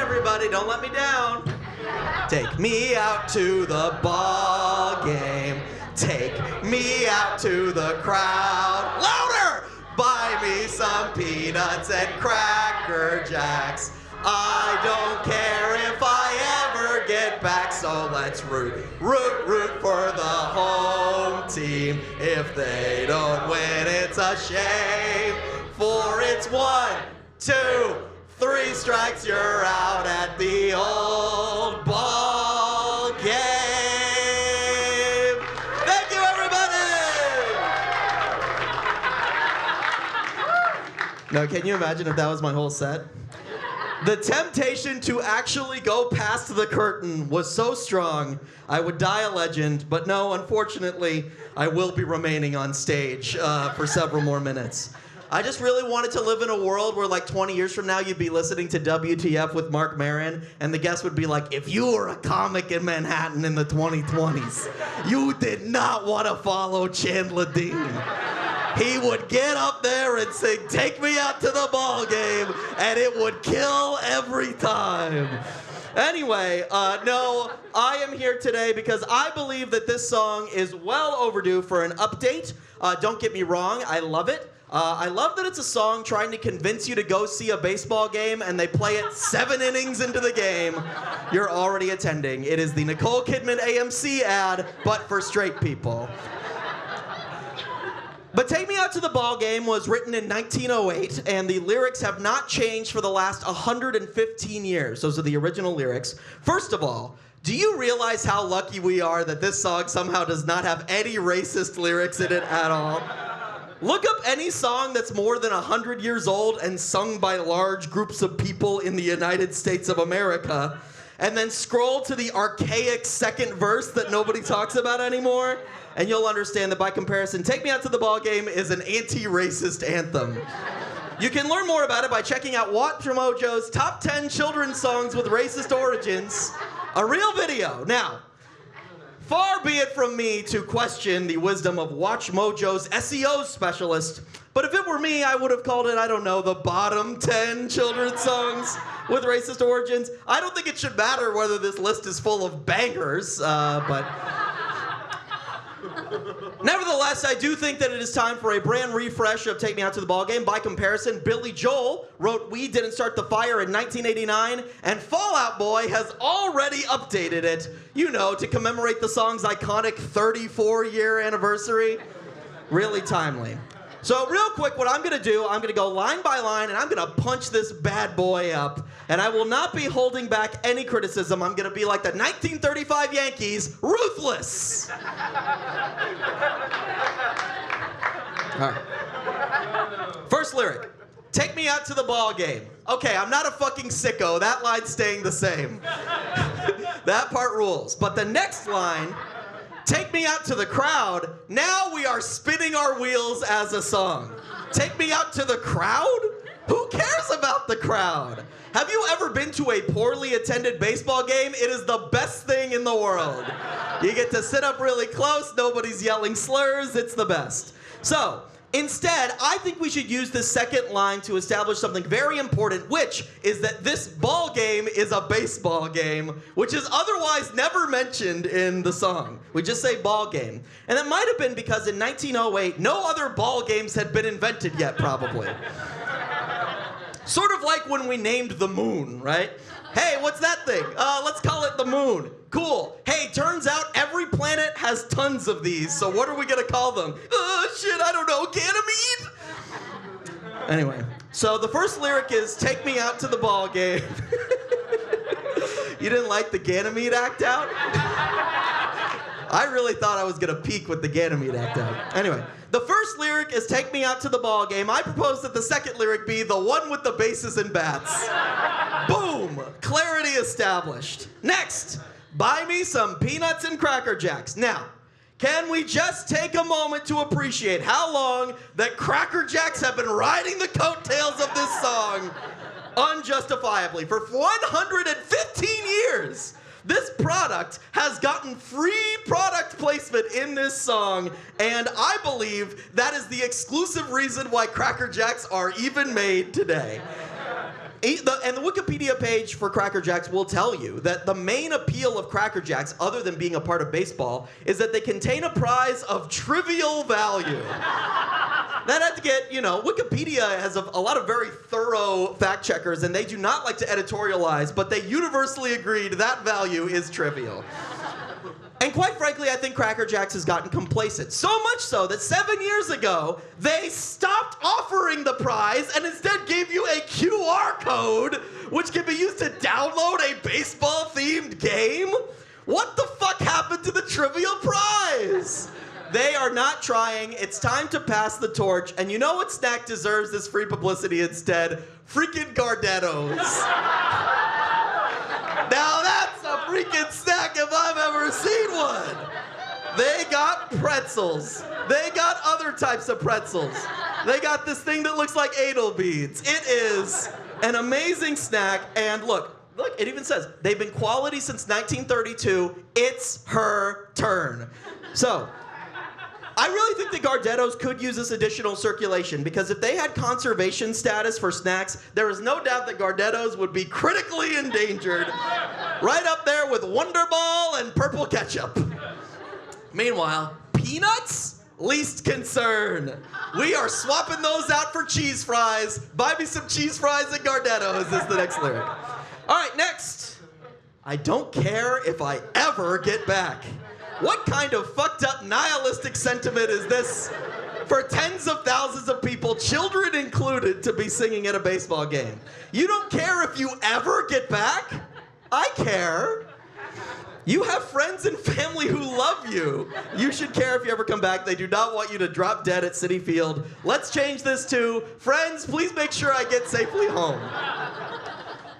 everybody, don't let me down. Take me out to the ball game. Take me out to the crowd. Louder! Buy me some peanuts and Cracker Jacks. I don't care if I ever get back, so let's root for the home team. If they don't win, it's a shame. For it's 1, 2, 3 strikes, you're out at the old ball game. Thank you, everybody! Now, can you imagine if that was my whole set? The temptation to actually go past the curtain was so strong, I would die a legend, but no, unfortunately, I will be remaining on stage for several more minutes. I just really wanted to live in a world where like 20 years from now, you'd be listening to WTF with Mark Maron, and the guest would be like, if you were a comic in Manhattan in the 2020s, you did not want to follow Chandler Dean. He would get up there and sing, "Take me out to the ball game," and it would kill every time. Anyway, no, I am here today because I believe that this song is well overdue for an update. Don't get me wrong, I love it. I love that it's a song trying to convince you to go see a baseball game and they play it 7 innings into the game. You're already attending. It is the Nicole Kidman AMC ad, but for straight people. But Take Me Out to the Ball Game was written in 1908, and the lyrics have not changed for the last 115 years. Those are the original lyrics. First of all, do you realize how lucky we are that this song somehow does not have any racist lyrics in it at all? Look up any song that's more than 100 years old and sung by large groups of people in the United States of America, and then scroll to the archaic second verse that nobody talks about anymore, and you'll understand that by comparison, Take Me Out to the Ball Game is an anti-racist anthem. You can learn more about it by checking out Watch Mojo's Top 10 Children's Songs with Racist Origins, a real video. Now, far be it from me to question the wisdom of Watch Mojo's SEO specialist, but if it were me, I would have called it, I don't know, the bottom 10 children's songs with racist origins. I don't think it should matter whether this list is full of bangers, but... Nevertheless, I do think that it is time for a brand refresh of Take Me Out to the Ball Game. By comparison, Billy Joel wrote We Didn't Start the Fire in 1989, and Fall Out Boy has already updated it, you know, to commemorate the song's iconic 34-year anniversary. Really timely. So real quick, what I'm going to do, I'm going to go line by line, and I'm going to punch this bad boy up. And I will not be holding back any criticism. I'm going to be like the 1935 Yankees, ruthless. All right. First lyric, Take Me Out to the Ball Game. Okay, I'm not a fucking sicko. That line's staying the same. That part rules. But the next line, Take Me Out to the Crowd. Now we are spinning our wheels as a song. Take me out to the crowd? Who cares about the crowd? Have you ever been to a poorly attended baseball game? It is the best thing in the world. You get to sit up really close, nobody's yelling slurs, it's the best. So, instead, I think we should use this second line to establish something very important, which is that this ball game is a baseball game, which is otherwise never mentioned in the song. We just say ball game. And it might have been because in 1908, no other ball games had been invented yet, probably. Sort of like when we named the moon, right? Hey, what's that thing? Let's call it the moon. Cool. Hey, turns out every planet has tons of these, so what are we gonna call them? Shit, I don't know, Ganymede? Anyway, so the first lyric is, Take me out to the ball game. You didn't like the Ganymede act out? I really thought I was gonna peak with the Ganymede act out. Anyway, the first lyric is Take Me Out to the Ball Game. I propose that the second lyric be the one with the bases and bats. Boom! Clarity established. Next, buy me some peanuts and Cracker Jacks. Now, can we just take a moment to appreciate how long that Cracker Jacks have been riding the coattails of this song unjustifiably? For 115 years, this product has gotten free product placement in this song, and I believe that is the exclusive reason why Cracker Jacks are even made today. And the Wikipedia page for Cracker Jacks will tell you that the main appeal of Cracker Jacks, other than being a part of baseball, is that they contain a prize of trivial value. That had to get, Wikipedia has a lot of very thorough fact checkers, and they do not like to editorialize, but they universally agreed that value is trivial. And quite frankly, I think Cracker Jacks has gotten complacent. So much so that 7 years ago, they stopped offering the prize and instead gave you a QR code which can be used to download a baseball-themed game. What the fuck happened to the trivial prize? They are not trying. It's time to pass the torch. And you know what snack deserves this free publicity instead? Freaking Gardettos. Now that's a freaking snack if I've ever seen one. They got pretzels. They got other types of pretzels. They got this thing that looks like anal beads. It is an amazing snack. And look, it even says they've been quality since 1932. It's her turn. So, I really think the Gardettos could use this additional circulation because if they had conservation status for snacks, there is no doubt that Gardettos would be critically endangered, right up there with Wonder Ball and purple ketchup. Meanwhile, peanuts? Least concern. We are swapping those out for cheese fries. Buy me some cheese fries and Gardettos is the next lyric. All right, next. I don't care if I ever get back. What kind of fucked up nihilistic sentiment is this for tens of thousands of people, children included, to be singing at a baseball game? You don't care if you ever get back? I care. You have friends and family who love you. You should care if you ever come back. They do not want you to drop dead at Citi Field. Let's change this to, friends, please make sure I get safely home.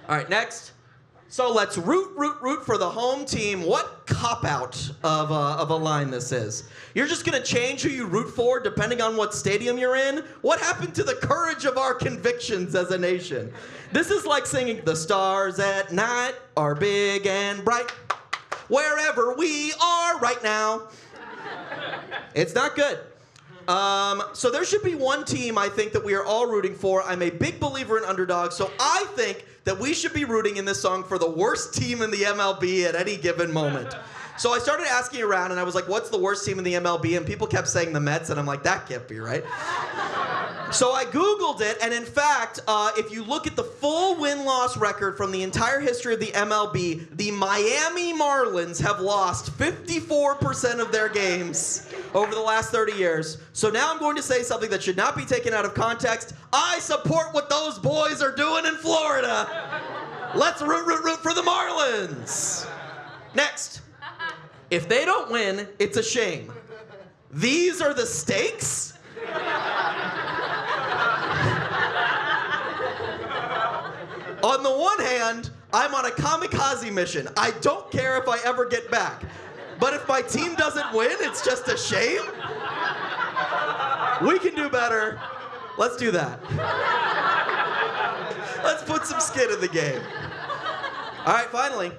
All right, next. So let's root for the home team. What cop-out of a line this is. You're just gonna change who you root for depending on what stadium you're in? What happened to the courage of our convictions as a nation? This is like singing, the stars at night are big and bright, wherever we are right now. It's not good. So there should be one team, I think, that we are all rooting for. I'm a big believer in underdogs, so I think that we should be rooting in this song for the worst team in the MLB at any given moment. So I started asking around, and I was like, what's the worst team in the MLB? And people kept saying the Mets, and I'm like, that can't be right. So I Googled it, and in fact, if you look at the full win-loss record from the entire history of the MLB, the Miami Marlins have lost 54% of their games over the last 30 years. So now I'm going to say something that should not be taken out of context. I support what those boys are doing in Florida. Let's root for the Marlins. Next. If they don't win, it's a shame. These are the stakes? On the one hand, I'm on a kamikaze mission. I don't care if I ever get back. But if my team doesn't win, it's just a shame? We can do better. Let's do that. Let's put some skin in the game. All right, finally.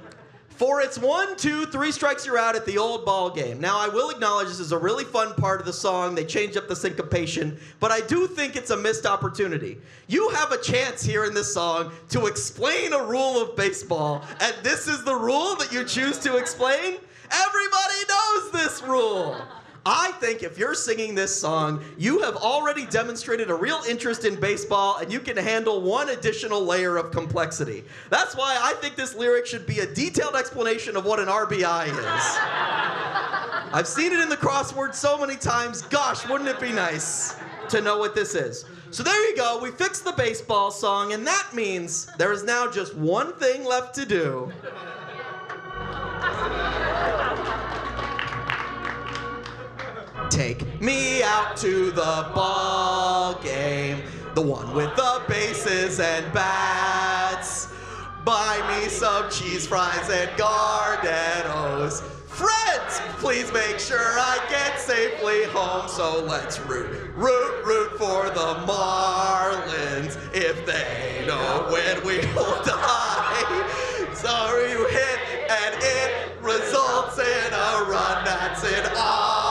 For it's 1, 2, 3 strikes you're out at the old ball game. Now, I will acknowledge this is a really fun part of the song. They changed up the syncopation, but I do think it's a missed opportunity. You have a chance here in this song to explain a rule of baseball, and this is the rule that you choose to explain? Everybody knows this rule. I think if you're singing this song, you have already demonstrated a real interest in baseball and you can handle one additional layer of complexity. That's why I think this lyric should be a detailed explanation of what an RBI is. I've seen it in the crossword so many times. Gosh, wouldn't it be nice to know what this is? So there you go. We fixed the baseball song, and that means there is now just one thing left to do. Take me out to the ball game, the one with the bases and bats. Buy me some cheese fries and Gardettos. Friends, please make sure I get safely home. So let's root for the Marlins. If they don't win, we will die. Sorry you hit, and it results in a run. That's it all.